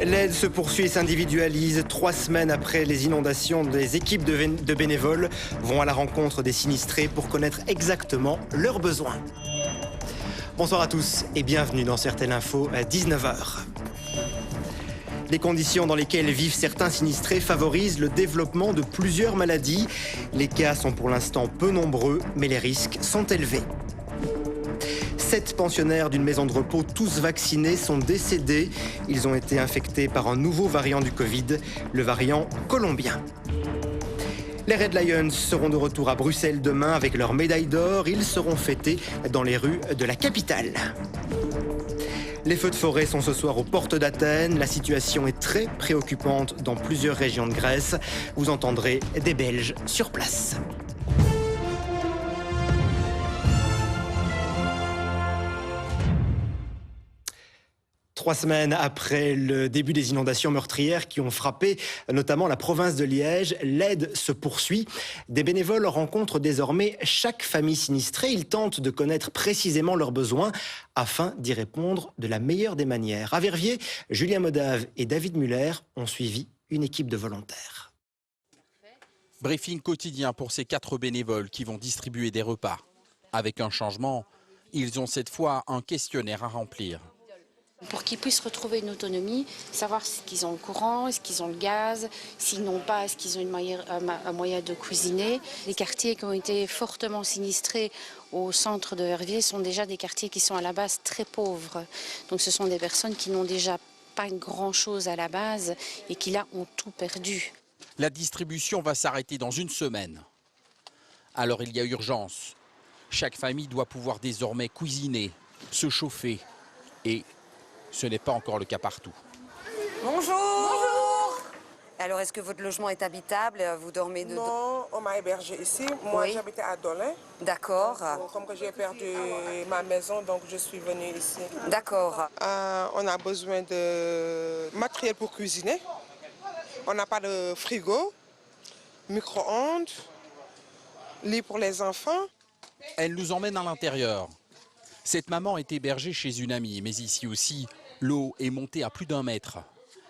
L'aide se poursuit et s'individualise. 3 semaines après les inondations, des équipes de bénévoles vont à la rencontre des sinistrés pour connaître exactement leurs besoins. Bonsoir à tous et bienvenue dans Certaines Infos à 19h. Les conditions dans lesquelles vivent certains sinistrés favorisent le développement de plusieurs maladies. Les cas sont pour l'instant peu nombreux, mais les risques sont élevés. 7 pensionnaires d'une maison de repos, tous vaccinés, sont décédés. Ils ont été infectés par un nouveau variant du Covid, le variant colombien. Les Red Lions seront de retour à Bruxelles demain avec leur médaille d'or. Ils seront fêtés dans les rues de la capitale. Les feux de forêt sont ce soir aux portes d'Athènes. La situation est très préoccupante dans plusieurs régions de Grèce. Vous entendrez des Belges sur place. Trois semaines après le début des inondations meurtrières qui ont frappé notamment la province de Liège, l'aide se poursuit. Des bénévoles rencontrent désormais chaque famille sinistrée. Ils tentent de connaître précisément leurs besoins afin d'y répondre de la meilleure des manières. À Verviers, Julien Modave et David Muller ont suivi une équipe de volontaires. Briefing quotidien pour ces 4 bénévoles qui vont distribuer des repas. Avec un changement, ils ont cette fois un questionnaire à remplir. Pour qu'ils puissent retrouver une autonomie, savoir est-ce qu'ils ont le courant, est-ce qu'ils ont le gaz, s'ils n'ont pas, est-ce qu'ils ont un moyen de cuisiner. Les quartiers qui ont été fortement sinistrés au centre de Verviers sont déjà des quartiers qui sont à la base très pauvres. Donc ce sont des personnes qui n'ont déjà pas grand-chose à la base et qui là ont tout perdu. La distribution va s'arrêter dans 1 semaine. Alors il y a urgence. Chaque famille doit pouvoir désormais cuisiner, se chauffer et ce n'est pas encore le cas partout. Bonjour. Bonjour. Alors, est-ce que votre logement est habitable? Vous dormez de... Non, on m'a hébergé ici. Moi, Oui. j'habitais à Dolin. D'accord. Comme que j'ai perdu ma maison, donc je suis venue ici. D'accord. On a besoin de matériel pour cuisiner. On n'a pas de frigo, micro-ondes, lit pour les enfants. Elle nous emmène à l'intérieur. Cette maman est hébergée chez une amie, mais ici aussi, l'eau est montée à plus d'1 mètre.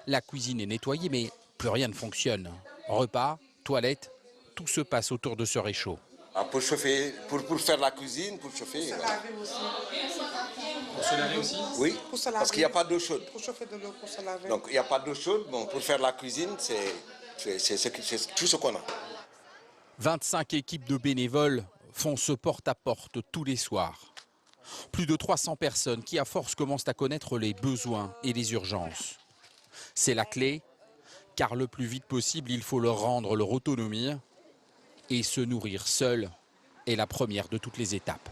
La cuisine est nettoyée, mais plus rien ne fonctionne. Repas, toilettes, tout se passe autour de ce réchaud. Pour chauffer, pour faire la cuisine, pour chauffer. Voilà. Pour se laver aussi? Oui, Pour se laver, parce qu'il n'y a pas d'eau chaude. Pour chauffer de l'eau, pour se laver. Donc il n'y a pas d'eau chaude. Bon, pour faire la cuisine, c'est tout ce qu'on a. 25 équipes de bénévoles font ce porte-à-porte tous les soirs. Plus de 300 personnes qui, à force, commencent à connaître les besoins et les urgences. C'est la clé, car le plus vite possible, il faut leur rendre leur autonomie. Et se nourrir seul est la première de toutes les étapes.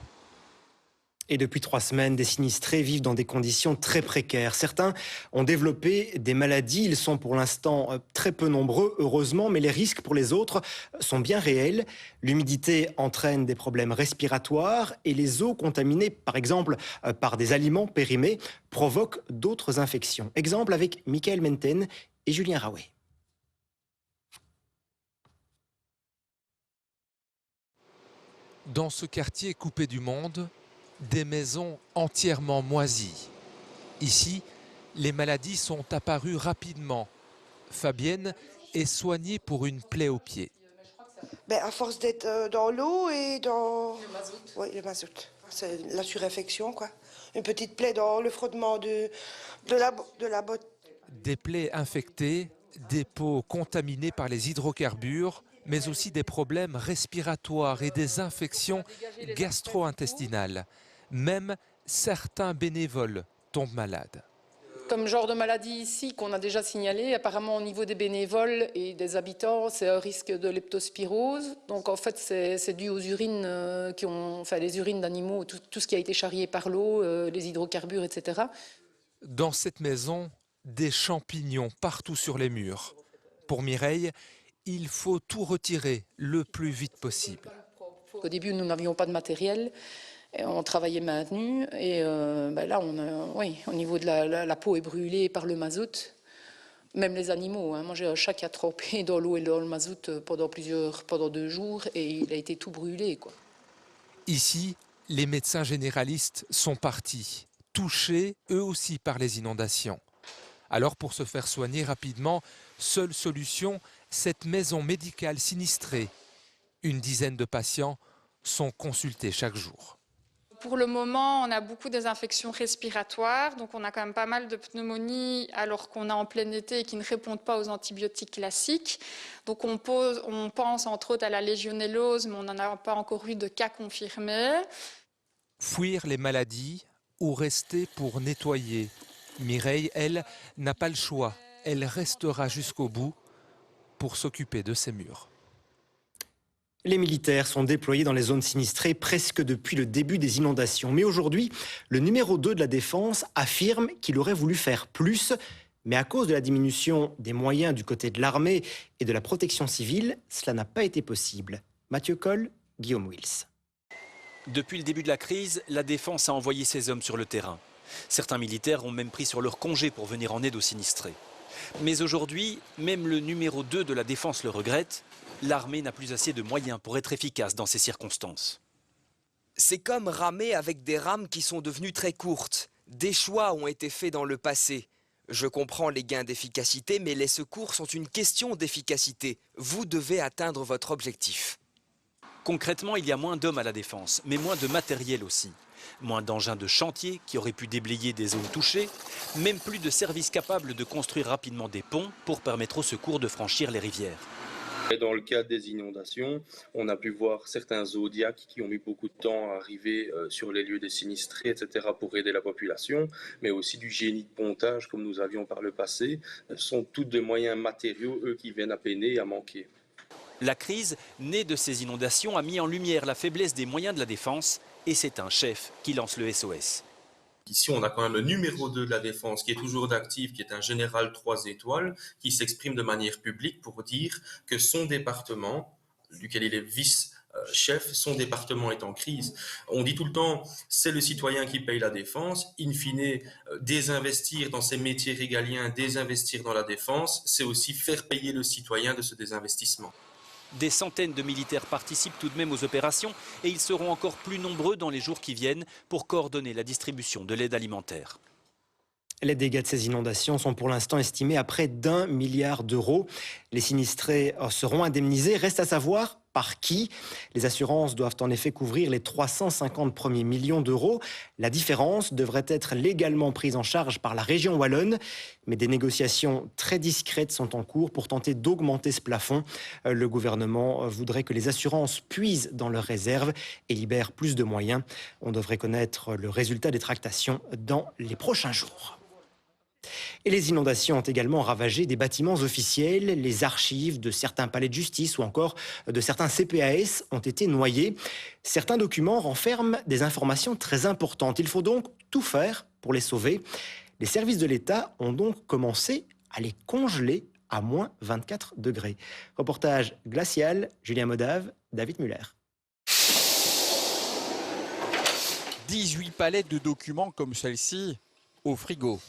Et depuis 3 semaines, des sinistrés vivent dans des conditions très précaires. Certains ont développé des maladies. Ils sont pour l'instant très peu nombreux, heureusement, mais les risques pour les autres sont bien réels. L'humidité entraîne des problèmes respiratoires et les eaux contaminées, par exemple par des aliments périmés, provoquent d'autres infections. Exemple avec Michael Menten et Julien Raouet. Dans ce quartier coupé du monde, des maisons entièrement moisies. Ici, les maladies sont apparues rapidement. Fabienne est soignée pour une plaie au pied. À force d'être dans l'eau et dans... Le mazout. Oui, le mazout. C'est la surinfection, quoi. Une petite plaie dans le frottement de la botte. Des plaies infectées, des peaux contaminées par les hydrocarbures, mais aussi des problèmes respiratoires et des infections gastro-intestinales. Même certains bénévoles tombent malades. Comme genre de maladie ici qu'on a déjà signalé, apparemment au niveau des bénévoles et des habitants, c'est un risque de leptospirose. Donc en fait, c'est dû aux urines les urines d'animaux, tout ce qui a été charrié par l'eau, les hydrocarbures, etc. Dans cette maison, des champignons partout sur les murs. Pour Mireille, il faut tout retirer le plus vite possible. Au début, nous n'avions pas de matériel. Et on travaillait main nue et là, au niveau de la peau est brûlée par le mazout. Même les animaux. Moi, j'ai un chat qui a trempé dans l'eau et dans le mazout pendant 2 jours et il a été tout brûlé, quoi. Ici, les médecins généralistes sont partis, touchés eux aussi par les inondations. Alors pour se faire soigner rapidement, seule solution, cette maison médicale sinistrée. Une dizaine de patients sont consultés chaque jour. Pour le moment, on a beaucoup des infections respiratoires, donc on a quand même pas mal de pneumonies alors qu'on est en plein été et qui ne répondent pas aux antibiotiques classiques. Donc on pense entre autres à la légionellose, mais on n'en a pas encore eu de cas confirmés. Fuir les maladies ou rester pour nettoyer. Mireille, elle, n'a pas le choix. Elle restera jusqu'au bout pour s'occuper de ces murs. Les militaires sont déployés dans les zones sinistrées presque depuis le début des inondations. Mais aujourd'hui, le numéro 2 de la Défense affirme qu'il aurait voulu faire plus. Mais à cause de la diminution des moyens du côté de l'armée et de la protection civile, cela n'a pas été possible. Mathieu Coll, Guillaume Wills. Depuis le début de la crise, la Défense a envoyé ses hommes sur le terrain. Certains militaires ont même pris sur leur congé pour venir en aide aux sinistrés. Mais aujourd'hui, même le numéro 2 de la Défense le regrette. L'armée n'a plus assez de moyens pour être efficace dans ces circonstances. C'est comme ramer avec des rames qui sont devenues très courtes. Des choix ont été faits dans le passé. Je comprends les gains d'efficacité, mais les secours sont une question d'efficacité. Vous devez atteindre votre objectif. Concrètement, il y a moins d'hommes à la Défense, mais moins de matériel aussi. Moins d'engins de chantier qui auraient pu déblayer des zones touchées, même plus de services capables de construire rapidement des ponts pour permettre aux secours de franchir les rivières. Et dans le cas des inondations, on a pu voir certains zodiacs qui ont mis beaucoup de temps à arriver sur les lieux des sinistrés, etc., pour aider la population, mais aussi du génie de pontage, comme nous avions par le passé. Ce sont tous des moyens matériaux, eux, qui viennent à peiner et à manquer. La crise, née de ces inondations, a mis en lumière la faiblesse des moyens de la Défense, et c'est un chef qui lance le SOS. Ici, on a quand même le numéro 2 de la Défense qui est toujours d'actif, qui est un général 3 étoiles, qui s'exprime de manière publique pour dire que son département, duquel il est vice-chef, son département est en crise. On dit tout le temps, c'est le citoyen qui paye la Défense. In fine, désinvestir dans ses métiers régaliens, désinvestir dans la Défense, c'est aussi faire payer le citoyen de ce désinvestissement. Des centaines de militaires participent tout de même aux opérations et ils seront encore plus nombreux dans les jours qui viennent pour coordonner la distribution de l'aide alimentaire. Les dégâts de ces inondations sont pour l'instant estimés à près d'1 milliard d'euros. Les sinistrés seront indemnisés. Reste à savoir par qui. Les assurances doivent en effet couvrir les 350 premiers millions d'euros. La différence devrait être légalement prise en charge par la région wallonne. Mais des négociations très discrètes sont en cours pour tenter d'augmenter ce plafond. Le gouvernement voudrait que les assurances puisent dans leurs réserves et libèrent plus de moyens. On devrait connaître le résultat des tractations dans les prochains jours. Et les inondations ont également ravagé des bâtiments officiels. Les archives de certains palais de justice ou encore de certains CPAS ont été noyés. Certains documents renferment des informations très importantes. Il faut donc tout faire pour les sauver. Les services de l'État ont donc commencé à les congeler à moins 24 degrés. Reportage glacial, Julien Modave, David Muller. 18 palettes de documents comme celle-ci au frigo.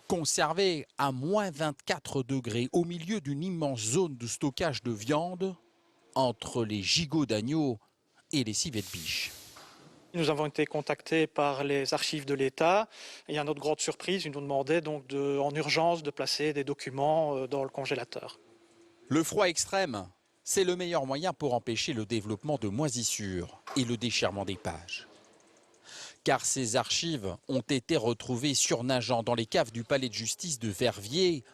Conservés à moins 24 degrés au milieu d'une immense zone de stockage de viande entre les gigots d'agneau et les civets de biche. Nous avons été contactés par les archives de l'État et à notre grande surprise, ils nous demandaient donc en urgence de placer des documents dans le congélateur. Le froid extrême, c'est le meilleur moyen pour empêcher le développement de moisissures et le déchirement des pages. Car ces archives ont été retrouvées surnageant dans les caves du palais de justice de Verviers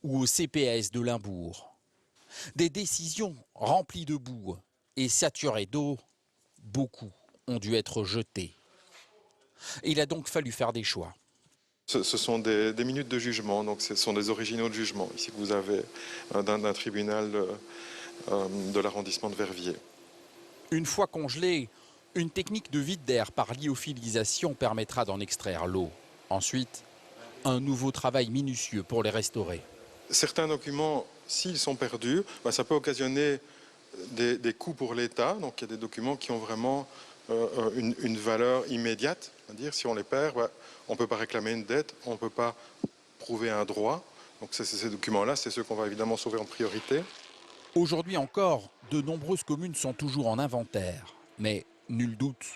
ou au CPAS de Limbourg. Des décisions remplies de boue et saturées d'eau, beaucoup ont dû être jetées. Il a donc fallu faire des choix. Ce sont des minutes de jugement, donc ce sont des originaux de jugement, ici que vous avez d'un tribunal de l'arrondissement de Verviers. Une fois congelés, une technique de vide d'air par lyophilisation permettra d'en extraire l'eau. Ensuite, un nouveau travail minutieux pour les restaurer. Certains documents, s'ils sont perdus, ça peut occasionner des coûts pour l'État. Donc il y a des documents qui ont vraiment une valeur immédiate. C'est-à-dire si on les perd, on ne peut pas réclamer une dette, on ne peut pas prouver un droit. Donc ces documents-là, c'est ceux qu'on va évidemment sauver en priorité. Aujourd'hui encore, de nombreuses communes sont toujours en inventaire. Mais nul doute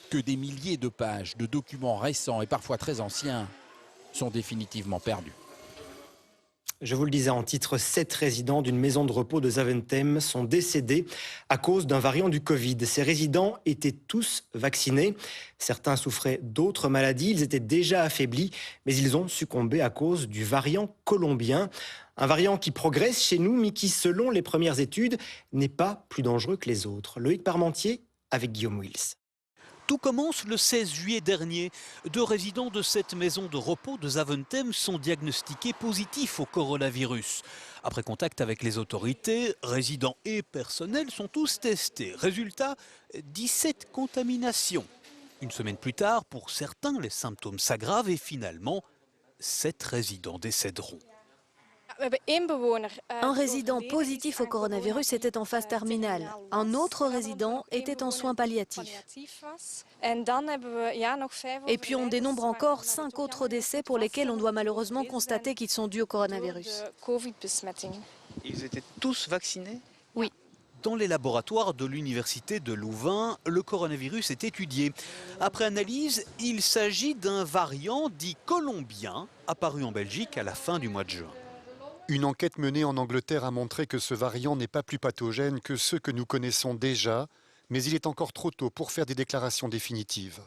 que des milliers de pages de documents récents et parfois très anciens sont définitivement perdus. Je vous le disais en titre, 7 résidents d'une maison de repos de Zaventem sont décédés à cause d'un variant du Covid. Ces résidents étaient tous vaccinés. Certains souffraient d'autres maladies. Ils étaient déjà affaiblis, mais ils ont succombé à cause du variant colombien. Un variant qui progresse chez nous, mais qui, selon les premières études, n'est pas plus dangereux que les autres. Loïc Parmentier avec Guillaume Wills. Tout commence le 16 juillet dernier. 2 résidents de cette maison de repos de Zaventem sont diagnostiqués positifs au coronavirus. Après contact avec les autorités, résidents et personnels sont tous testés. Résultat, 17 contaminations. Une semaine plus tard, pour certains, les symptômes s'aggravent et finalement, 7 résidents décéderont. Un résident positif au coronavirus était en phase terminale. Un autre résident était en soins palliatifs. Et puis on dénombre encore 5 autres décès pour lesquels on doit malheureusement constater qu'ils sont dus au coronavirus. Ils étaient tous vaccinés ? Oui. Dans les laboratoires de l'université de Louvain, le coronavirus est étudié. Après analyse, il s'agit d'un variant dit colombien, apparu en Belgique à la fin du mois de juin. Une enquête menée en Angleterre a montré que ce variant n'est pas plus pathogène que ceux que nous connaissons déjà, mais il est encore trop tôt pour faire des déclarations définitives.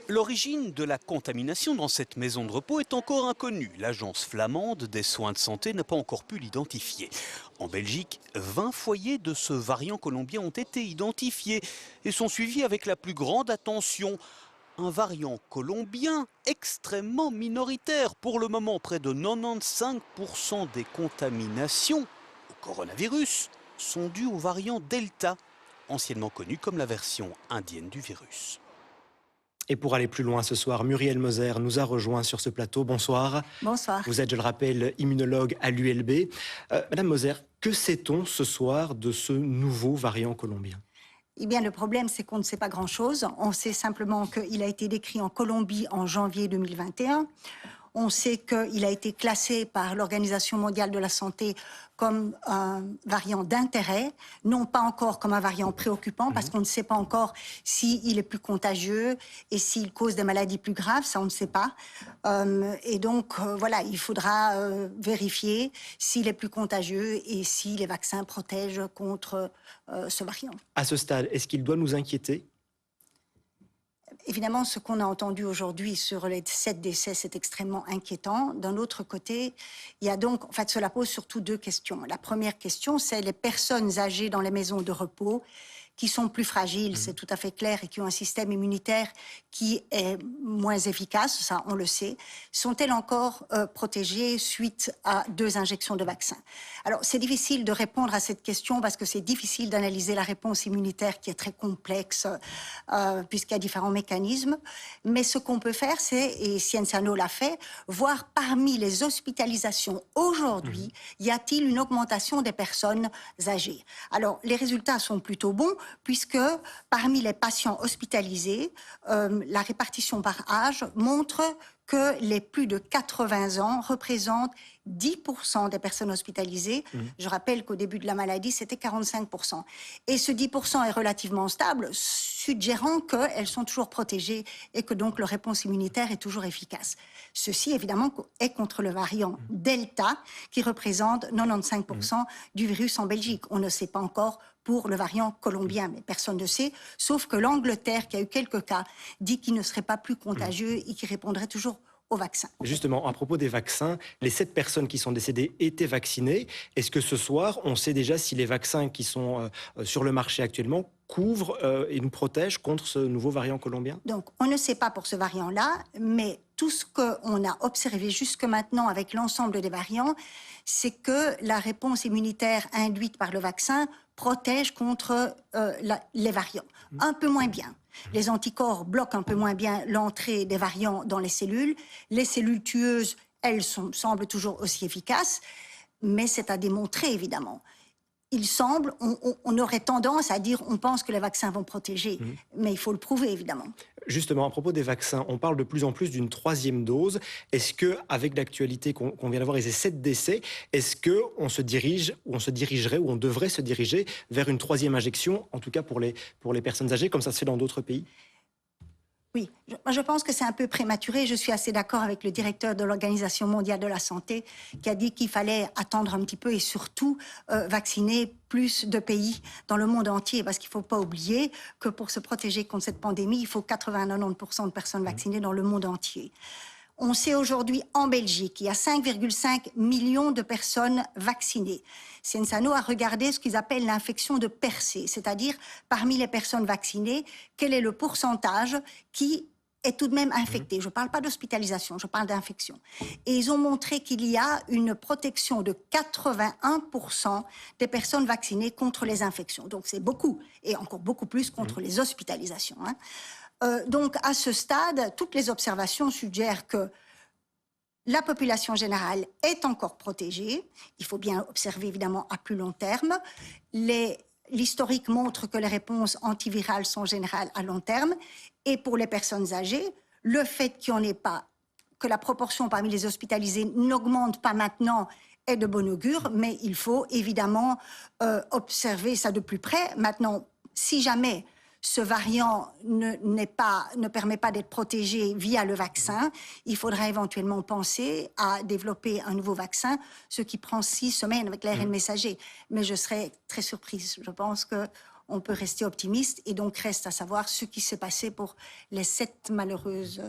L'origine de la contamination dans cette maison de repos est encore inconnue. L'agence flamande des soins de santé n'a pas encore pu l'identifier. En Belgique, 20 foyers de ce variant colombien ont été identifiés et sont suivis avec la plus grande attention. Un variant colombien extrêmement minoritaire. Pour le moment, près de 95% des contaminations au coronavirus sont dues au variant Delta, anciennement connu comme la version indienne du virus. Et pour aller plus loin ce soir, Muriel Moser nous a rejoint sur ce plateau. Bonsoir. Bonsoir. Vous êtes, je le rappelle, immunologue à l'ULB. Madame Moser, que sait-on ce soir de ce nouveau variant colombien ? Eh bien, le problème, c'est qu'on ne sait pas grand-chose. On sait simplement qu'il a été décrit en Colombie en janvier 2021. On sait qu'il a été classé par l'Organisation mondiale de la santé comme un variant d'intérêt, non pas encore comme un variant préoccupant, parce qu'on ne sait pas encore s'il est plus contagieux et s'il cause des maladies plus graves, ça on ne sait pas. Et donc, voilà, il faudra vérifier s'il est plus contagieux et si les vaccins protègent contre ce variant. À ce stade, est-ce qu'il doit nous inquiéter ? Évidemment, ce qu'on a entendu aujourd'hui sur les 7 décès, c'est extrêmement inquiétant. D'un autre côté, il y a donc, en fait, cela pose surtout 2 questions. La première question, c'est les personnes âgées dans les maisons de repos qui sont plus fragiles, c'est tout à fait clair, et qui ont un système immunitaire qui est moins efficace, ça on le sait. Sont-elles encore protégées suite à 2 injections de vaccin? Alors c'est difficile de répondre à cette question parce que c'est difficile d'analyser la réponse immunitaire qui est très complexe puisqu'il y a différents mécanismes. Mais ce qu'on peut faire, c'est, et Scienziano l'a fait, voir parmi les hospitalisations aujourd'hui, y a-t-il une augmentation des personnes âgées? Alors les résultats sont plutôt bons, puisque parmi les patients hospitalisés, la répartition par âge montre que les plus de 80 ans représentent 10% des personnes hospitalisées. Je rappelle qu'au début de la maladie, c'était 45%. Et ce 10% est relativement stable, suggérant qu'elles sont toujours protégées et que donc leur réponse immunitaire est toujours efficace. Ceci, évidemment, est contre le variant Delta, qui représente 95% du virus en Belgique. On ne sait pas encore pour le variant colombien, mais personne ne sait, sauf que l'Angleterre, qui a eu quelques cas, dit qu'il ne serait pas plus contagieux et qu'il répondrait toujours au vaccin. Justement, à propos des vaccins, les 7 personnes qui sont décédées étaient vaccinées. Est-ce que ce soir, on sait déjà si les vaccins qui sont sur le marché actuellement couvrent et nous protègent contre ce nouveau variant colombien? Donc, on ne sait pas pour ce variant-là, mais tout ce qu'on a observé jusque maintenant avec l'ensemble des variants, c'est que la réponse immunitaire induite par le vaccin protège contre les variants. Un peu moins bien. Les anticorps bloquent un peu moins bien l'entrée des variants dans les cellules. Les cellules tueuses, elles semblent toujours aussi efficaces, mais c'est à démontrer, évidemment. Il semble, on aurait tendance à dire, on pense que les vaccins vont protéger, mais il faut le prouver, évidemment. Justement, à propos des vaccins, on parle de plus en plus d'une 3e dose. Est-ce que, avec l'actualité qu'on vient d'avoir et ces 7 décès, est-ce qu'on se dirige, ou on se dirigerait, ou on devrait se diriger vers une 3e injection, en tout cas pour les personnes âgées, comme ça se fait dans d'autres pays? Oui, je pense que c'est un peu prématuré. Je suis assez d'accord avec le directeur de l'Organisation mondiale de la santé qui a dit qu'il fallait attendre un petit peu et surtout vacciner plus de pays dans le monde entier. Parce qu'il ne faut pas oublier que pour se protéger contre cette pandémie, il faut 80-90% de personnes vaccinées dans le monde entier. On sait aujourd'hui en Belgique qu'il y a 5,5 millions de personnes vaccinées. Ciensano a regardé ce qu'ils appellent l'infection de percée, c'est-à-dire parmi les personnes vaccinées, quel est le pourcentage qui est tout de même infecté. Je ne parle pas d'hospitalisation, je parle d'infection. Et ils ont montré qu'il y a une protection de 81% des personnes vaccinées contre les infections. Donc c'est beaucoup, et encore beaucoup plus contre les hospitalisations, hein. Donc, à ce stade, toutes les observations suggèrent que la population générale est encore protégée. Il faut bien observer, évidemment, à plus long terme. L'historique montre que les réponses antivirales sont générales à long terme. Et pour les personnes âgées, le fait qu'il n'y en ait pas, que la proportion parmi les hospitalisés n'augmente pas maintenant est de bon augure, mais il faut évidemment observer ça de plus près. Maintenant, si jamais ce variant ne permet pas d'être protégé via le vaccin, il faudra éventuellement penser à développer un nouveau vaccin, ce qui prend 6 semaines avec l'ARN messager. Mais je serais très surprise. Je pense qu'on peut rester optimiste et donc reste à savoir ce qui s'est passé pour les 7 malheureuses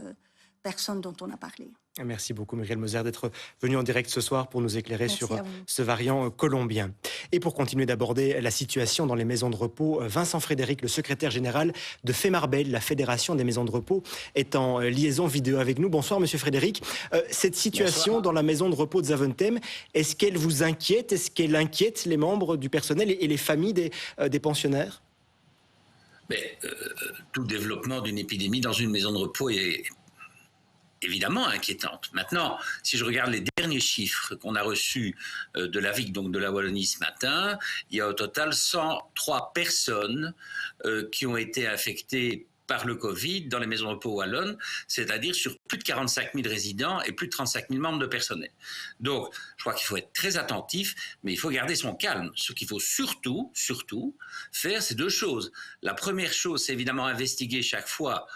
personnes dont on a parlé. Merci beaucoup Muriel Moser d'être venue en direct ce soir pour nous éclairer sur ce variant colombien. Et pour continuer d'aborder la situation dans les maisons de repos, Vincent Frédéric, le secrétaire général de Femarbel, la Fédération des maisons de repos, est en liaison vidéo avec nous. Bonsoir Monsieur Frédéric. Cette situation dans la maison de repos de Zaventem, est-ce qu'elle vous inquiète? Est-ce qu'elle inquiète les membres du personnel et les familles des pensionnaires? Tout développement d'une épidémie dans une maison de repos est évidemment inquiétante. Maintenant, si je regarde les derniers chiffres qu'on a reçus de la VIC, donc de la Wallonie ce matin, il y a au total 103 personnes qui ont été infectées par le Covid dans les maisons de repos wallonnes, c'est-à-dire sur plus de 45 000 résidents et plus de 35 000 membres de personnel. Donc, je crois qu'il faut être très attentif, mais il faut garder son calme. Ce qu'il faut surtout faire, c'est 2 choses. La première chose, c'est évidemment investiguer chaque fois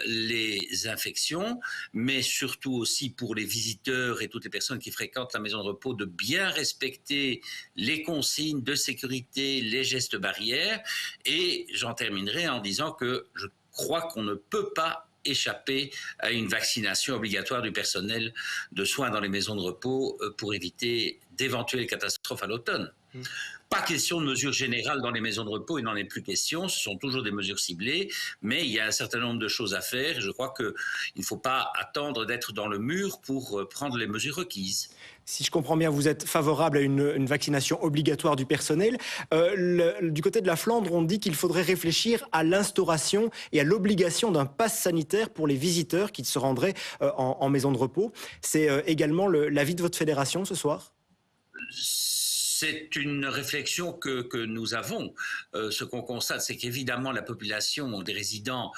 les infections, mais surtout aussi pour les visiteurs et toutes les personnes qui fréquentent la maison de repos, de bien respecter les consignes de sécurité, les gestes barrières. Et j'en terminerai en disant que je crois qu'on ne peut pas échapper à une vaccination obligatoire du personnel de soins dans les maisons de repos pour éviter d'éventuelles catastrophes à l'automne. Pas question de mesures générales dans les maisons de repos, il n'en est plus question, ce sont toujours des mesures ciblées, mais il y a un certain nombre de choses à faire et je crois qu'il ne faut pas attendre d'être dans le mur pour prendre les mesures requises. Si je comprends bien, vous êtes favorable à une vaccination obligatoire du personnel. Du côté de la Flandre, on dit qu'il faudrait réfléchir à l'instauration et à l'obligation d'un pass sanitaire pour les visiteurs qui se rendraient en maison de repos. C'est également l'avis de votre fédération ce soir ? C'est une réflexion que nous avons. Ce qu'on constate, c'est qu'évidemment, la population des résidents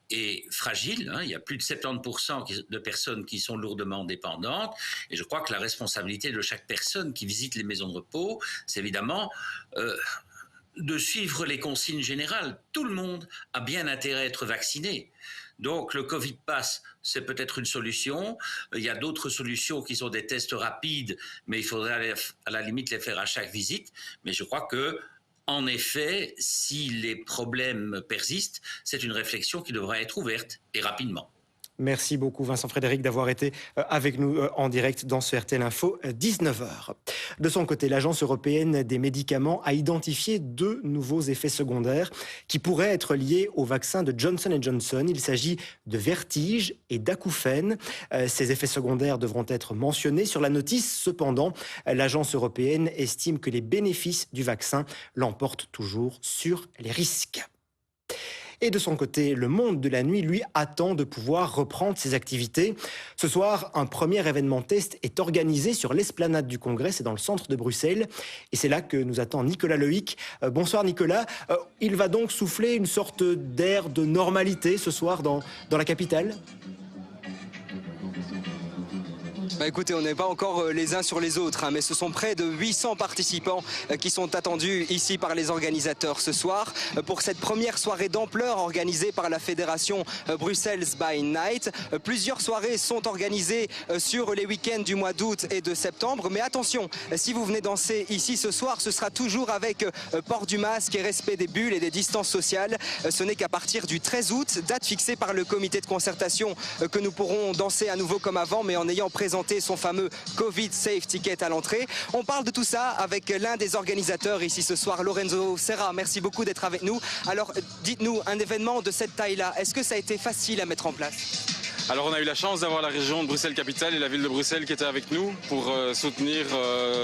est fragile. Il y a plus de 70% de personnes qui sont lourdement dépendantes. Et je crois que la responsabilité de chaque personne qui visite les maisons de repos, c'est évidemment de suivre les consignes générales. Tout le monde a bien intérêt à être vacciné. Donc le Covid Pass, c'est peut-être une solution. Il y a d'autres solutions qui sont des tests rapides, mais il faudrait à la limite les faire à chaque visite. Mais je crois que, en effet, si les problèmes persistent, c'est une réflexion qui devra être ouverte et rapidement. Merci beaucoup Vincent Frédéric d'avoir été avec nous en direct dans ce RTL Info 19h. De son côté, l'Agence européenne des médicaments a identifié 2 nouveaux effets secondaires qui pourraient être liés au vaccin de Johnson & Johnson. Il s'agit de vertige et d'acouphènes. Ces effets secondaires devront être mentionnés sur la notice. Cependant, l'Agence européenne estime que les bénéfices du vaccin l'emportent toujours sur les risques. Et de son côté, le monde de la nuit, lui, attend de pouvoir reprendre ses activités. Ce soir, un premier événement test est organisé sur l'esplanade du Congrès, c'est dans le centre de Bruxelles. Et c'est là que nous attend Nicolas Loïc. Bonsoir Nicolas. Il va donc souffler une sorte d'air de normalité ce soir dans la capitale ? Écoutez, on n'est pas encore les uns sur les autres, hein, mais ce sont près de 800 participants qui sont attendus ici par les organisateurs ce soir pour cette première soirée d'ampleur organisée par la fédération Brussels by Night. Plusieurs soirées sont organisées sur les week-ends du mois d'août et de septembre, mais attention, si vous venez danser ici ce soir, ce sera toujours avec port du masque et respect des bulles et des distances sociales. Ce n'est qu'à partir du 13 août, date fixée par le comité de concertation, que nous pourrons danser à nouveau comme avant, mais en ayant présenté son fameux Covid Safe Ticket à l'entrée. On parle de tout ça avec l'un des organisateurs ici ce soir, Lorenzo Serra. Merci beaucoup d'être avec nous. Alors, dites-nous, un événement de cette taille-là, est-ce que ça a été facile à mettre en place ? Alors on a eu la chance d'avoir la région de Bruxelles-Capitale et la ville de Bruxelles qui étaient avec nous pour soutenir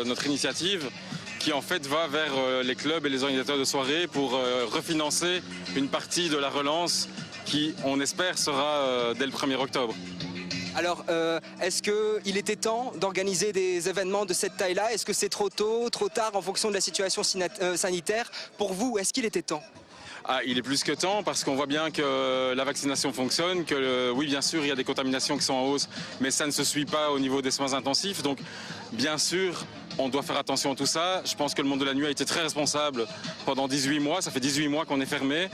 notre initiative qui en fait va vers les clubs et les organisateurs de soirées pour refinancer une partie de la relance qui, on espère, sera dès le 1er octobre. Alors, est-ce qu'il était temps d'organiser des événements de cette taille-là? Est-ce que c'est trop tôt, trop tard en fonction de la situation sanitaire? Pour vous, est-ce qu'il était temps? Il est plus que temps parce qu'on voit bien que la vaccination fonctionne, que oui bien sûr il y a des contaminations qui sont en hausse, mais ça ne se suit pas au niveau des soins intensifs. Donc bien sûr on doit faire attention à tout ça. Je pense que le monde de la nuit a été très responsable pendant 18 mois, ça fait 18 mois qu'on est fermé.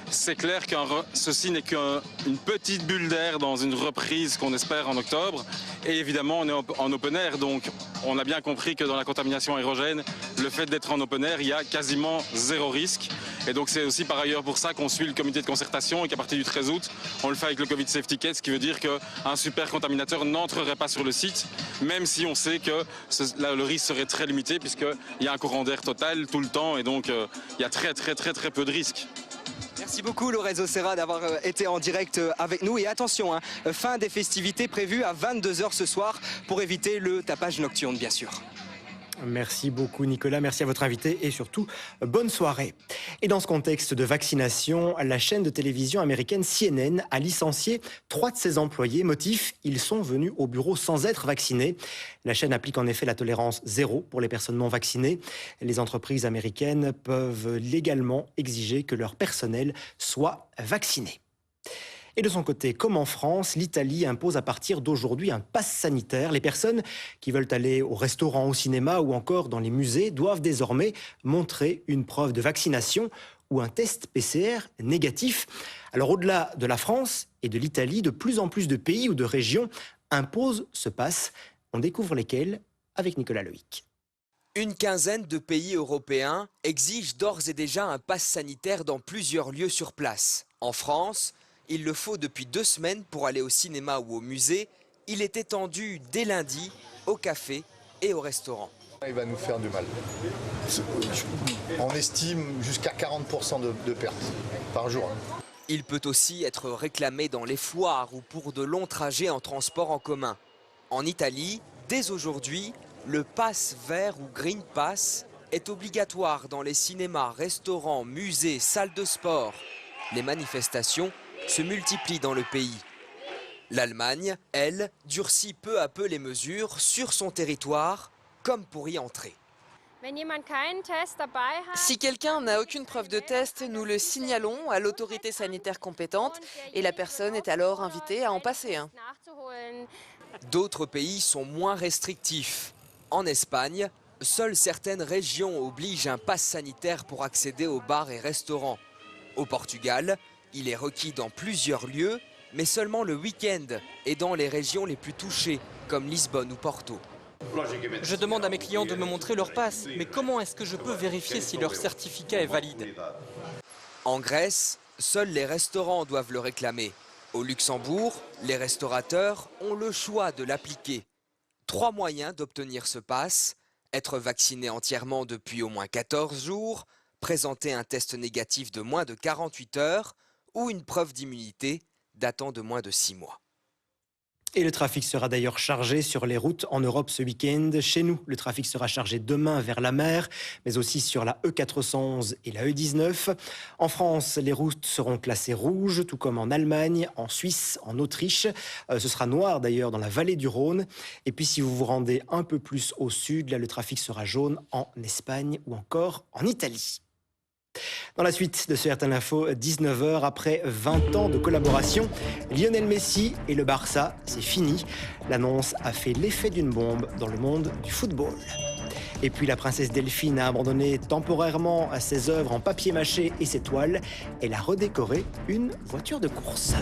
C'est clair que ceci n'est qu'une petite bulle d'air dans une reprise qu'on espère en octobre. Et évidemment on est en open air, donc on a bien compris que dans la contamination aérogène, le fait d'être en open air, il y a quasiment zéro risque. Et donc c'est aussi par ailleurs pour ça qu'on suit le comité de concertation et qu'à partir du 13 août, on le fait avec le Covid Safe Ticket, ce qui veut dire qu'un super contaminateur n'entrerait pas sur le site, même si on sait que le risque serait très limité puisqu'il y a un courant d'air total tout le temps et donc il y a très peu de risques. Merci beaucoup Lorenzo Serra d'avoir été en direct avec nous et attention, fin des festivités prévues à 22 h ce soir pour éviter le tapage nocturne bien sûr. Merci beaucoup Nicolas, merci à votre invité et surtout bonne soirée. Et dans ce contexte de vaccination, la chaîne de télévision américaine CNN a licencié 3 de ses employés. Motif, ils sont venus au bureau sans être vaccinés. La chaîne applique en effet la tolérance zéro pour les personnes non vaccinées. Les entreprises américaines peuvent légalement exiger que leur personnel soit vacciné. Et de son côté, comme en France, l'Italie impose à partir d'aujourd'hui un pass sanitaire. Les personnes qui veulent aller au restaurant, au cinéma ou encore dans les musées doivent désormais montrer une preuve de vaccination ou un test PCR négatif. Alors au-delà de la France et de l'Italie, de plus en plus de pays ou de régions imposent ce pass. On découvre lesquels avec Nicolas Loïc. Une quinzaine de pays européens exigent d'ores et déjà un pass sanitaire dans plusieurs lieux sur place. En France, il le faut depuis 2 semaines pour aller au cinéma ou au musée. Il est étendu dès lundi au café et au restaurant. Il va nous faire du mal. On estime jusqu'à 40% de pertes par jour. Il peut aussi être réclamé dans les foires ou pour de longs trajets en transport en commun. En Italie, dès aujourd'hui, le pass vert ou Green Pass est obligatoire dans les cinémas, restaurants, musées, salles de sport. Les manifestations se multiplient dans le pays. L'Allemagne, elle, durcit peu à peu les mesures sur son territoire, comme pour y entrer. Si quelqu'un n'a aucune preuve de test, nous le signalons à l'autorité sanitaire compétente et la personne est alors invitée à en passer un. D'autres pays sont moins restrictifs. En Espagne, seules certaines régions obligent un pass sanitaire pour accéder aux bars et restaurants. Au Portugal, il est requis dans plusieurs lieux, mais seulement le week-end et dans les régions les plus touchées, comme Lisbonne ou Porto. Je demande à mes clients de me montrer leur passe, mais comment est-ce que je peux vérifier si leur certificat est valide? En Grèce, seuls les restaurants doivent le réclamer. Au Luxembourg, les restaurateurs ont le choix de l'appliquer. 3 moyens d'obtenir ce pass: être vacciné entièrement depuis au moins 14 jours, présenter un test négatif de moins de 48 heures ou une preuve d'immunité datant de moins de 6 mois. Et le trafic sera d'ailleurs chargé sur les routes en Europe ce week-end. Chez nous, le trafic sera chargé demain vers la mer, mais aussi sur la E411 et la E19. En France, les routes seront classées rouges, tout comme en Allemagne, en Suisse, en Autriche. Ce sera noir d'ailleurs dans la vallée du Rhône. Et puis si vous vous rendez un peu plus au sud, là le trafic sera jaune en Espagne ou encore en Italie. Dans la suite de ce RTL Info, 19h, après 20 ans de collaboration, Lionel Messi et le Barça, c'est fini. L'annonce a fait l'effet d'une bombe dans le monde du football. Et puis la princesse Delphine a abandonné temporairement ses œuvres en papier mâché et ses toiles. Elle a redécoré une voiture de course.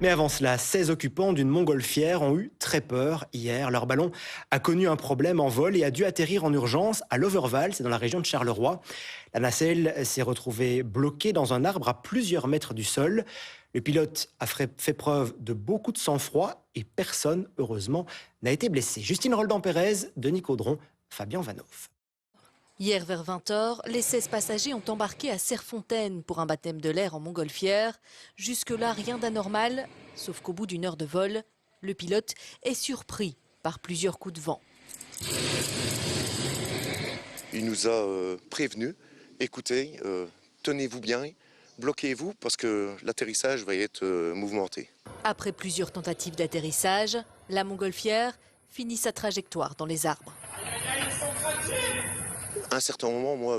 Mais avant cela, 16 occupants d'une montgolfière ont eu très peur hier. Leur ballon a connu un problème en vol et a dû atterrir en urgence à Loverval, c'est dans la région de Charleroi. La nacelle s'est retrouvée bloquée dans un arbre à plusieurs mètres du sol. Le pilote a fait preuve de beaucoup de sang-froid et personne, heureusement, n'a été blessé. Justine Roldan-Pérez, Denis Caudron, Fabien Vanhoff. Hier vers 20h, les 16 passagers ont embarqué à Serfontaine pour un baptême de l'air en montgolfière. Jusque-là, rien d'anormal, sauf qu'au bout d'une heure de vol, le pilote est surpris par plusieurs coups de vent. Il nous a prévenus, écoutez, tenez-vous bien, bloquez-vous parce que l'atterrissage va être mouvementé. Après plusieurs tentatives d'atterrissage, la montgolfière finit sa trajectoire dans les arbres. À un certain moment, moi,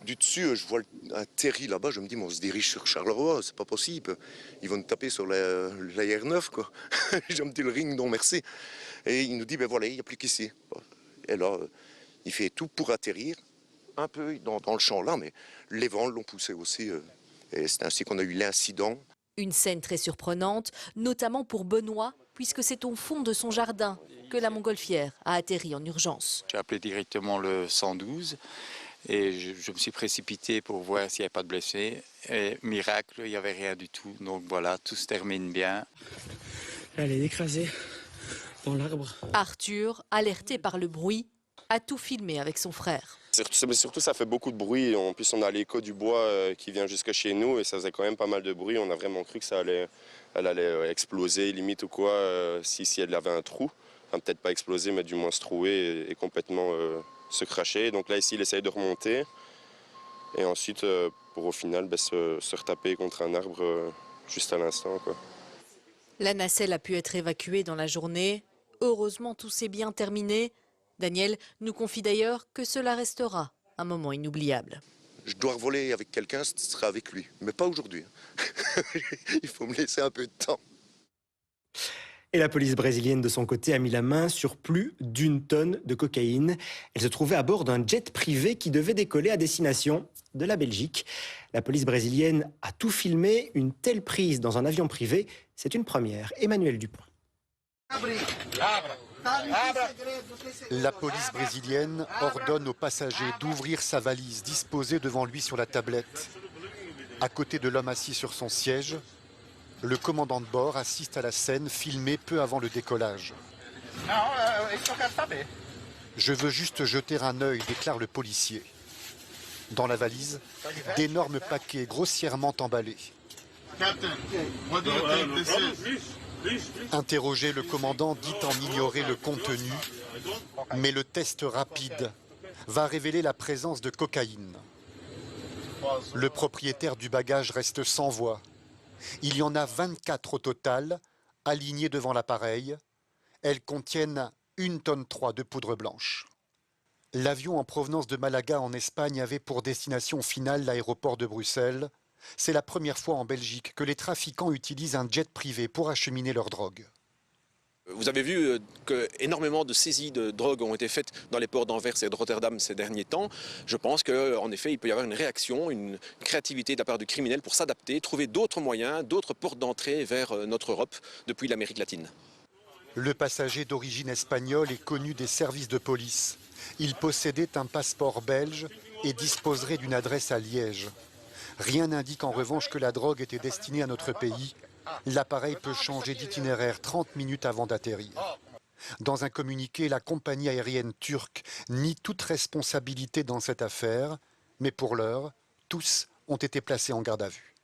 du dessus, je vois un terri là-bas, je me dis, mais on se dirige sur Charleroi, c'est pas possible. Ils vont nous taper sur la R9, quoi. Je me dis, le ring, non merci. Et il nous dit, ben voilà, il n'y a plus qu'ici. Et là, il fait tout pour atterrir, un peu dans le champ là, mais les vents l'ont poussé aussi. Et c'est ainsi qu'on a eu l'incident. Une scène très surprenante, notamment pour Benoît, puisque c'est au fond de son jardin que la montgolfière a atterri en urgence. J'ai appelé directement le 112 et je me suis précipité pour voir s'il n'y avait pas de blessés. Et miracle, il n'y avait rien du tout. Donc voilà, tout se termine bien. Elle est écrasée dans l'arbre. Arthur, alerté par le bruit, a tout filmé avec son frère. Surtout, ça fait beaucoup de bruit. En plus, on a l'écho du bois qui vient jusque chez nous et ça faisait quand même pas mal de bruit. On a vraiment cru que elle allait exploser, limite ou quoi, si elle avait un trou. Enfin, peut-être pas exploser, mais du moins se trouer et complètement se cracher. Donc là, ici, il essaye de remonter. Et ensuite, pour au final, se retaper contre un arbre juste à l'instant, quoi. La nacelle a pu être évacuée dans la journée. Heureusement, tout s'est bien terminé. Daniel nous confie d'ailleurs que cela restera un moment inoubliable. Je dois voler avec quelqu'un, ce sera avec lui, mais pas aujourd'hui. Il faut me laisser un peu de temps. Et la police brésilienne, de son côté, a mis la main sur plus d'1 tonne de cocaïne. Elle se trouvait à bord d'un jet privé qui devait décoller à destination de la Belgique. La police brésilienne a tout filmé. Une telle prise dans un avion privé, c'est une première. Emmanuel Dupont. La police brésilienne ordonne aux passagers d'ouvrir sa valise disposée devant lui sur la tablette. À côté de l'homme assis sur son siège, le commandant de bord assiste à la scène filmée peu avant le décollage. Je veux juste jeter un œil, déclare le policier. Dans la valise, d'énormes paquets grossièrement emballés. Interrogé, le commandant dit en ignorer le contenu, mais le test rapide va révéler la présence de cocaïne. Le propriétaire du bagage reste sans voix. Il y en a 24 au total, alignées devant l'appareil. Elles contiennent 1,3 tonne de poudre blanche. L'avion en provenance de Malaga en Espagne avait pour destination finale l'aéroport de Bruxelles. C'est la première fois en Belgique que les trafiquants utilisent un jet privé pour acheminer leur drogue. Vous avez vu qu'énormément de saisies de drogue ont été faites dans les ports d'Anvers et de Rotterdam ces derniers temps. Je pense qu'en effet, il peut y avoir une réaction, une créativité de la part du criminel pour s'adapter, trouver d'autres moyens, d'autres portes d'entrée vers notre Europe depuis l'Amérique latine. Le passager d'origine espagnole est connu des services de police. Il possédait un passeport belge et disposerait d'une adresse à Liège. Rien n'indique en revanche que la drogue était destinée à notre pays. L'appareil peut changer d'itinéraire 30 minutes avant d'atterrir. Dans un communiqué, la compagnie aérienne turque nie toute responsabilité dans cette affaire, mais pour l'heure, tous ont été placés en garde à vue.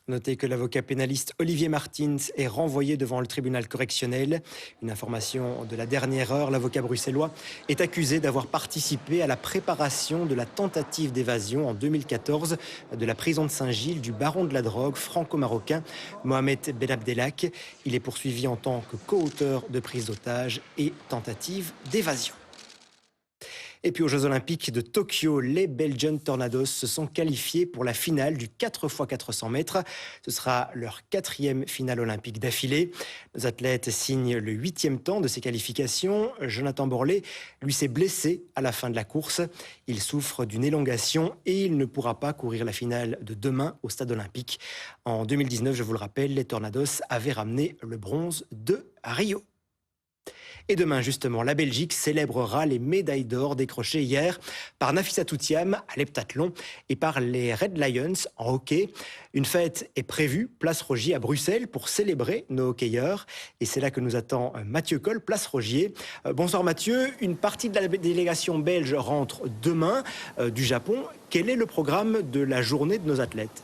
Notez que l'avocat pénaliste Olivier Martins est renvoyé devant le tribunal correctionnel. Une information de la dernière heure, l'avocat bruxellois est accusé d'avoir participé à la préparation de la tentative d'évasion en 2014 de la prison de Saint-Gilles du baron de la drogue franco-marocain Mohamed Benabdelak. Il est poursuivi en tant que co-auteur de prise d'otage et tentative d'évasion. Et puis aux Jeux Olympiques de Tokyo, les Belgian Tornadoes se sont qualifiés pour la finale du 4x400 mètres. Ce sera leur 4e finale olympique d'affilée. Nos athlètes signent le 8e temps de ces qualifications. Jonathan Borlée, lui, s'est blessé à la fin de la course. Il souffre d'une élongation et il ne pourra pas courir la finale de demain au stade olympique. En 2019, je vous le rappelle, les Tornadoes avaient ramené le bronze de Rio. Et demain, justement, la Belgique célébrera les médailles d'or décrochées hier par Nafissatou Thiam à l'heptathlon et par les Red Lions en hockey. Une fête est prévue, place Rogier à Bruxelles, pour célébrer nos hockeyeurs. Et c'est là que nous attend Mathieu Coll, place Rogier. Bonsoir Mathieu, une partie de la délégation belge rentre demain du Japon. Quel est le programme de la journée de nos athlètes ?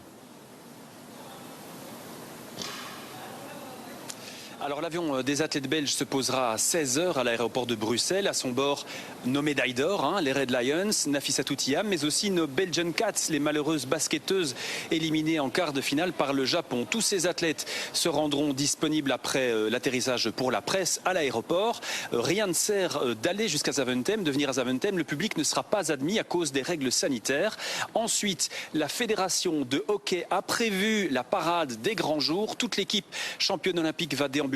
Alors l'avion des athlètes belges se posera à 16h à l'aéroport de Bruxelles. À son bord, nos médailles d'or, les Red Lions, Nafissatou Thiam, mais aussi nos Belgian Cats, les malheureuses basketteuses éliminées en quart de finale par le Japon. Tous ces athlètes se rendront disponibles après l'atterrissage pour la presse à l'aéroport. Rien ne sert d'aller jusqu'à Zaventem, de venir à Zaventem. Le public ne sera pas admis à cause des règles sanitaires. Ensuite, la fédération de hockey a prévu la parade des grands jours. Toute l'équipe championne olympique va déambuler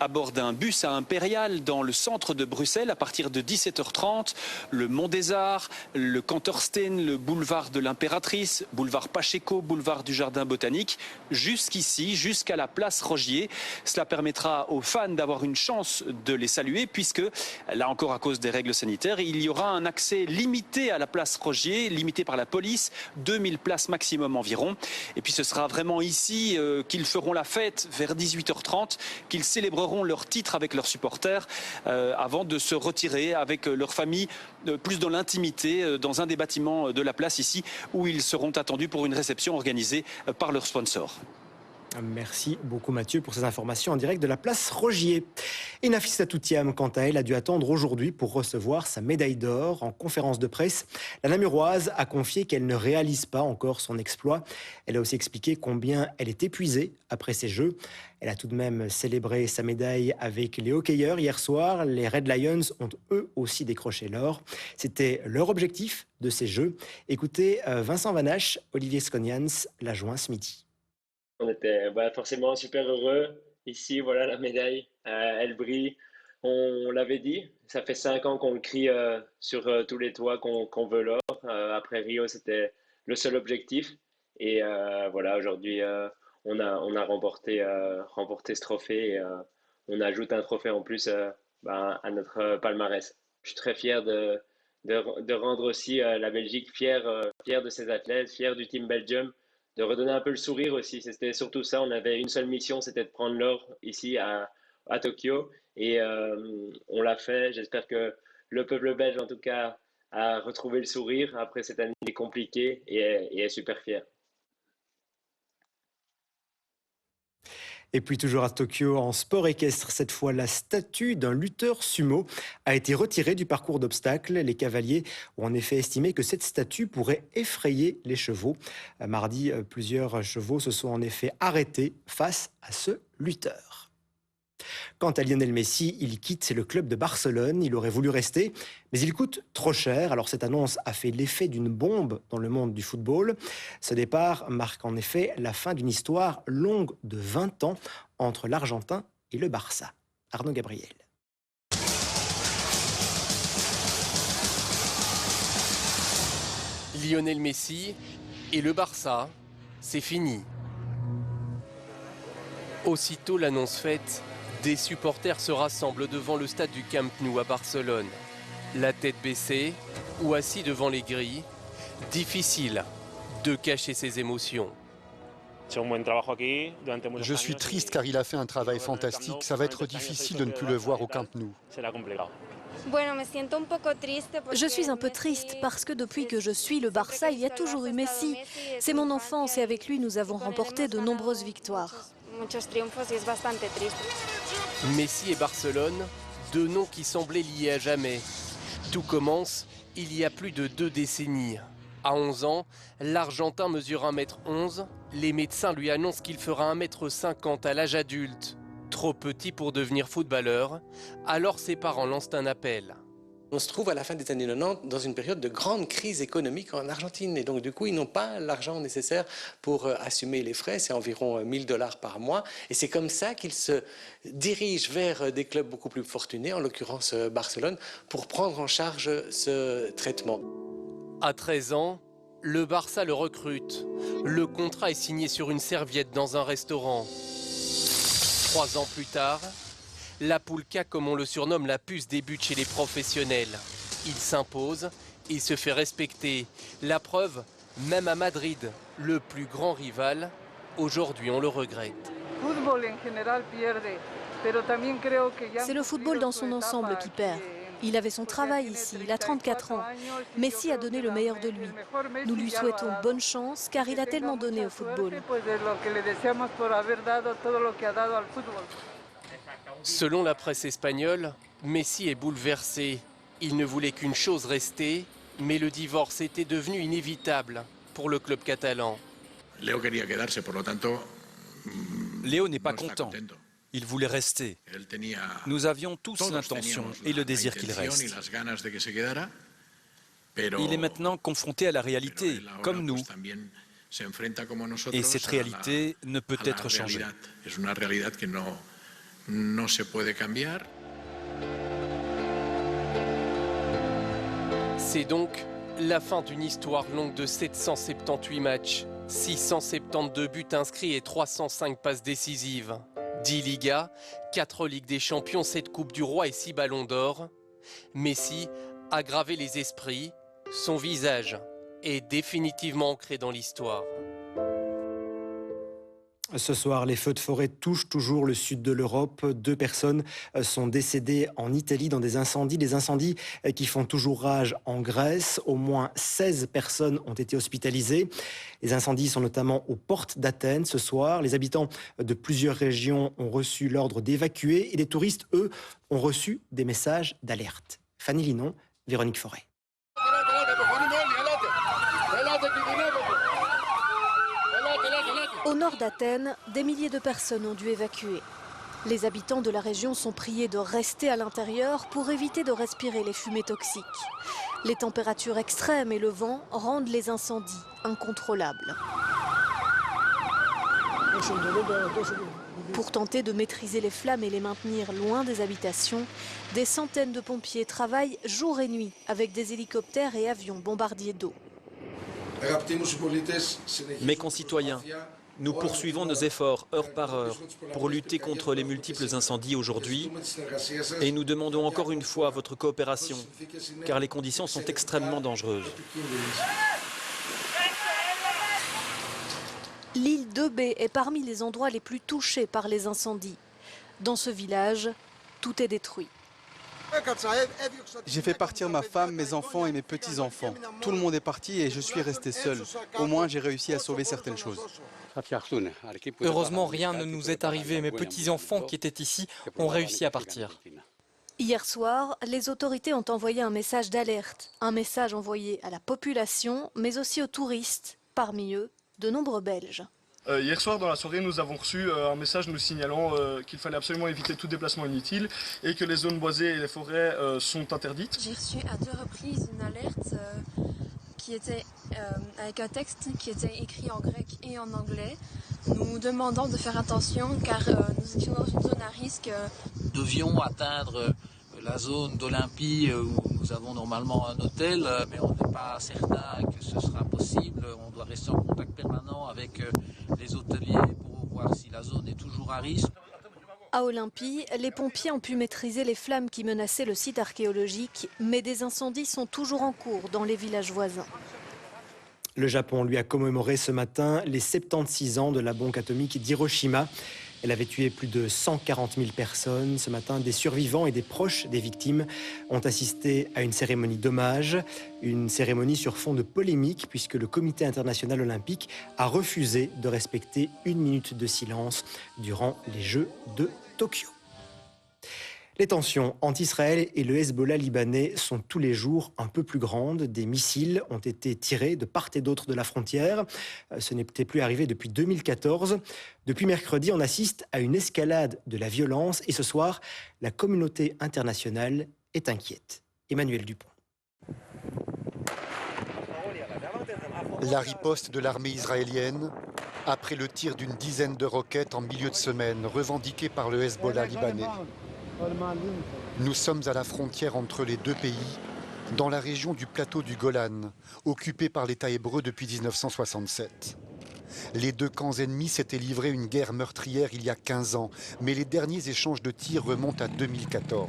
à bord d'un bus à Impérial dans le centre de Bruxelles à partir de 17h30. Le Mont des Arts, le Kantorsteen, le boulevard de l'Impératrice, boulevard Pacheco, boulevard du Jardin Botanique, jusqu'ici, jusqu'à la place Rogier. Cela permettra aux fans d'avoir une chance de les saluer puisque, là encore à cause des règles sanitaires, il y aura un accès limité à la place Rogier, limité par la police, 2000 places maximum environ. Et puis ce sera vraiment ici qu'ils feront la fête vers 18h30, qu'ils célébreront leur titre avec leurs supporters avant de se retirer avec leur famille plus dans l'intimité dans un des bâtiments de la place ici où ils seront attendus pour une réception organisée par leurs sponsors. Merci beaucoup Mathieu pour ces informations en direct de la place Rogier. Et Nafissatou Thiam, quant à elle, a dû attendre aujourd'hui pour recevoir sa médaille d'or. En conférence de presse, la Namuroise a confié qu'elle ne réalise pas encore son exploit. Elle a aussi expliqué combien elle est épuisée après ces Jeux. Elle a tout de même célébré sa médaille avec les hockeyeurs hier soir. Les Red Lions ont eux aussi décroché l'or. C'était leur objectif de ces Jeux. Écoutez Vincent Vanache, Olivier Skonians l'a joint ce midi. On était forcément super heureux. Ici, voilà la médaille, elle brille. On l'avait dit, ça fait 5 ans qu'on le crie sur tous les toits qu'on veut l'or. Après Rio, c'était le seul objectif. Et voilà, aujourd'hui, on a remporté ce trophée. Et, on ajoute un trophée en plus à notre palmarès. Je suis très fier de rendre aussi la Belgique fière de ses athlètes, fière du Team Belgium. De redonner un peu le sourire aussi, c'était surtout ça. On avait une seule mission, c'était de prendre l'or ici à Tokyo. Et on l'a fait. J'espère que le peuple belge, en tout cas, a retrouvé le sourire après cette année compliquée et est super fier. Et puis toujours à Tokyo, en sport équestre, cette fois, la statue d'un lutteur sumo a été retirée du parcours d'obstacles. Les cavaliers ont en effet estimé que cette statue pourrait effrayer les chevaux. Mardi, plusieurs chevaux se sont en effet arrêtés face à ce lutteur. Quant à Lionel Messi, il quitte le club de Barcelone. Il aurait voulu rester, mais il coûte trop cher. Alors cette annonce a fait l'effet d'une bombe dans le monde du football. Ce départ marque en effet la fin d'une histoire longue de 20 ans entre l'Argentin et le Barça. Arnaud Gabriel. Lionel Messi et le Barça, c'est fini. Aussitôt l'annonce faite, des supporters se rassemblent devant le stade du Camp Nou à Barcelone. La tête baissée ou assis devant les grilles, difficile de cacher ses émotions. Je suis triste car il a fait un travail fantastique. Ça va être difficile de ne plus le voir au Camp Nou. Je suis un peu triste parce que depuis que je suis le Barça, il y a toujours eu Messi. C'est mon enfance et avec lui, nous avons remporté de nombreuses victoires. Messi et Barcelone, deux noms qui semblaient liés à jamais. Tout commence il y a plus de 2 décennies. À 11 ans, l'Argentin mesure 1m11. Les médecins lui annoncent qu'il fera 1m50 à l'âge adulte. Trop petit pour devenir footballeur, alors ses parents lancent un appel. On se trouve à la fin des années 90 dans une période de grande crise économique en Argentine. Et donc, du coup, ils n'ont pas l'argent nécessaire pour assumer les frais. C'est environ $1000 par mois. Et c'est comme ça qu'ils se dirigent vers des clubs beaucoup plus fortunés, en l'occurrence Barcelone, pour prendre en charge ce traitement. À 13 ans, le Barça le recrute. Le contrat est signé sur une serviette dans un restaurant. 3 ans plus tard, la Pulca, comme on le surnomme, la puce, débute chez les professionnels. Il s'impose et se fait respecter. La preuve, même à Madrid, le plus grand rival, aujourd'hui on le regrette. C'est le football dans son ensemble qui perd. Il avait son travail ici, il a 34 ans. Messi a donné le meilleur de lui. Nous lui souhaitons bonne chance car il a tellement donné au football. Selon la presse espagnole, Messi est bouleversé. Il ne voulait qu'une chose rester, mais le divorce était devenu inévitable pour le club catalan. Léo n'est pas content. Il voulait rester. Nous avions tous l'intention et le désir qu'il reste. Il est maintenant confronté à la réalité, comme nous. Et cette réalité ne peut être changée. C'est donc la fin d'une histoire longue de 778 matchs, 672 buts inscrits et 305 passes décisives. 10 Ligas, 4 Ligues des Champions, 7 Coupes du Roi et 6 Ballons d'Or. Messi a gravé les esprits. Son visage est définitivement ancré dans l'histoire. Ce soir, les feux de forêt touchent toujours le sud de l'Europe. 2 personnes sont décédées en Italie dans des incendies qui font toujours rage en Grèce. Au moins 16 personnes ont été hospitalisées. Les incendies sont notamment aux portes d'Athènes ce soir. Les habitants de plusieurs régions ont reçu l'ordre d'évacuer et les touristes, eux, ont reçu des messages d'alerte. Fanny Linon, Véronique Forêt. Au nord d'Athènes, des milliers de personnes ont dû évacuer. Les habitants de la région sont priés de rester à l'intérieur pour éviter de respirer les fumées toxiques. Les températures extrêmes et le vent rendent les incendies incontrôlables. Pour tenter de maîtriser les flammes et les maintenir loin des habitations, des centaines de pompiers travaillent jour et nuit avec des hélicoptères et avions bombardiers d'eau. Mes concitoyens, nous poursuivons nos efforts heure par heure pour lutter contre les multiples incendies aujourd'hui et nous demandons encore une fois votre coopération car les conditions sont extrêmement dangereuses. L'île d'Eubée est parmi les endroits les plus touchés par les incendies. Dans ce village, tout est détruit. J'ai fait partir ma femme, mes enfants et mes petits-enfants. Tout le monde est parti et je suis resté seul. Au moins, j'ai réussi à sauver certaines choses. Heureusement, rien ne nous est arrivé. Mes petits-enfants qui étaient ici ont réussi à partir. Hier soir, les autorités ont envoyé un message d'alerte. Un message envoyé à la population, mais aussi aux touristes. Parmi eux, de nombreux Belges. Hier soir, dans la soirée, nous avons reçu un message nous signalant qu'il fallait absolument éviter tout déplacement inutile et que les zones boisées et les forêts sont interdites. J'ai reçu à 2 reprises une alerte qui était avec un texte qui était écrit en grec et en anglais, nous demandant de faire attention car nous étions dans une zone à risque. Nous devions atteindre la zone d'Olympie où nous avons normalement un hôtel, mais on n'est pas certain que ce sera possible. On doit rester en contact permanent avec les hôteliers pour voir si la zone est toujours à risque. À Olympie, les pompiers ont pu maîtriser les flammes qui menaçaient le site archéologique, mais des incendies sont toujours en cours dans les villages voisins. Le Japon lui a commémoré ce matin les 76 ans de la bombe atomique d'Hiroshima. Elle avait tué plus de 140 000 personnes. Ce matin, des survivants et des proches des victimes ont assisté à une cérémonie d'hommage. Une cérémonie sur fond de polémique puisque le Comité international olympique a refusé de respecter 1 minute de silence durant les Jeux de Tokyo. Les tensions entre Israël et le Hezbollah libanais sont tous les jours un peu plus grandes. Des missiles ont été tirés de part et d'autre de la frontière. Ce n'était plus arrivé depuis 2014. Depuis mercredi, on assiste à une escalade de la violence et ce soir, la communauté internationale est inquiète. Emmanuel Dupont. La riposte de l'armée israélienne, après le tir d'une dizaine de roquettes en milieu de semaine, revendiquées par le Hezbollah libanais. Nous sommes à la frontière entre les deux pays, dans la région du plateau du Golan, occupée par l'État hébreu depuis 1967. Les deux camps ennemis s'étaient livrés une guerre meurtrière il y a 15 ans, mais les derniers échanges de tirs remontent à 2014.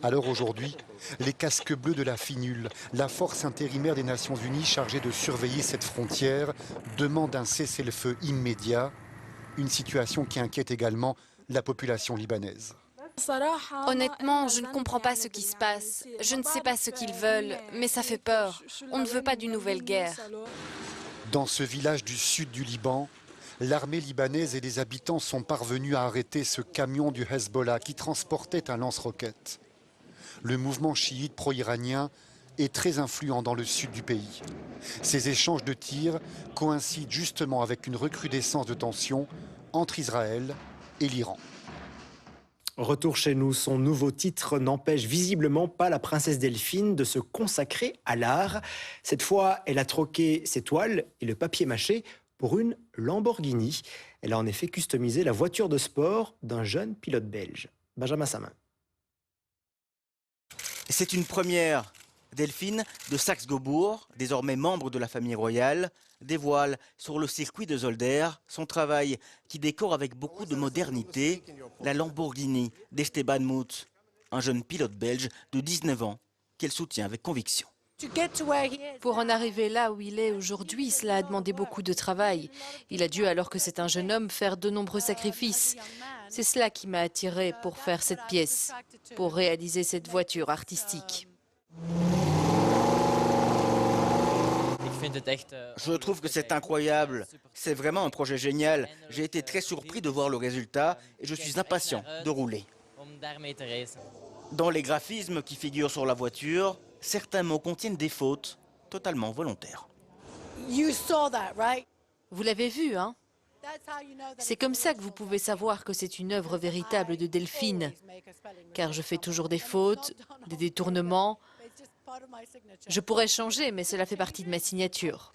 Alors aujourd'hui, les casques bleus de la FINUL, la force intérimaire des Nations Unies chargée de surveiller cette frontière, demandent un cessez-le-feu immédiat, une situation qui inquiète également la population libanaise. Honnêtement, je ne comprends pas ce qui se passe. Je ne sais pas ce qu'ils veulent, mais ça fait peur. On ne veut pas d'une nouvelle guerre. Dans ce village du sud du Liban, l'armée libanaise et les habitants sont parvenus à arrêter ce camion du Hezbollah qui transportait un lance-roquettes. Le mouvement chiite pro-iranien est très influent dans le sud du pays. Ces échanges de tirs coïncident justement avec une recrudescence de tensions entre Israël et l'Iran. Retour chez nous, son nouveau titre n'empêche visiblement pas la princesse Delphine de se consacrer à l'art. Cette fois, elle a troqué ses toiles et le papier mâché pour une Lamborghini. Elle a en effet customisé la voiture de sport d'un jeune pilote belge, Benjamin Samin. C'est une première. Delphine de Saxe-Cobourg, désormais membre de la famille royale, dévoile sur le circuit de Zolder son travail qui décore avec beaucoup de modernité la Lamborghini d'Esteban Muth, un jeune pilote belge de 19 ans qu'elle soutient avec conviction. Pour en arriver là où il est aujourd'hui, cela a demandé beaucoup de travail. Il a dû, alors que c'est un jeune homme, faire de nombreux sacrifices. C'est cela qui m'a attiré pour faire cette pièce, pour réaliser cette voiture artistique. Je trouve que c'est incroyable. C'est vraiment un projet génial. J'ai été très surpris de voir le résultat et je suis impatient de rouler. Dans les graphismes qui figurent sur la voiture, certains mots contiennent des fautes totalement volontaires. Vous l'avez vu, hein? C'est comme ça que vous pouvez savoir que c'est une œuvre véritable de Delphine. Car je fais toujours des fautes, des détournements. Je pourrais changer, mais cela fait partie de ma signature.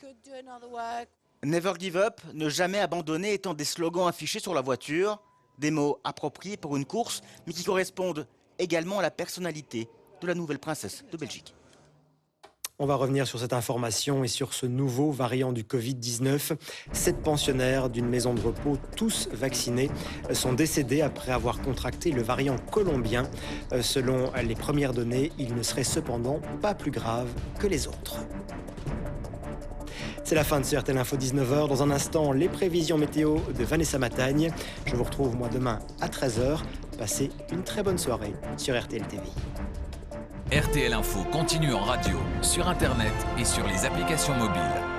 Never give up, ne jamais abandonner étant des slogans affichés sur la voiture, des mots appropriés pour une course, mais qui correspondent également à la personnalité de la nouvelle princesse de Belgique. On va revenir sur cette information et sur ce nouveau variant du Covid-19. 7 pensionnaires d'une maison de repos, tous vaccinés, sont décédés après avoir contracté le variant colombien. Selon les premières données, il ne serait cependant pas plus grave que les autres. C'est la fin de ce RTL Info 19h. Dans un instant, les prévisions météo de Vanessa Matagne. Je vous retrouve moi demain à 13h. Passez une très bonne soirée sur RTL TV. RTL Info continue en radio, sur Internet et sur les applications mobiles.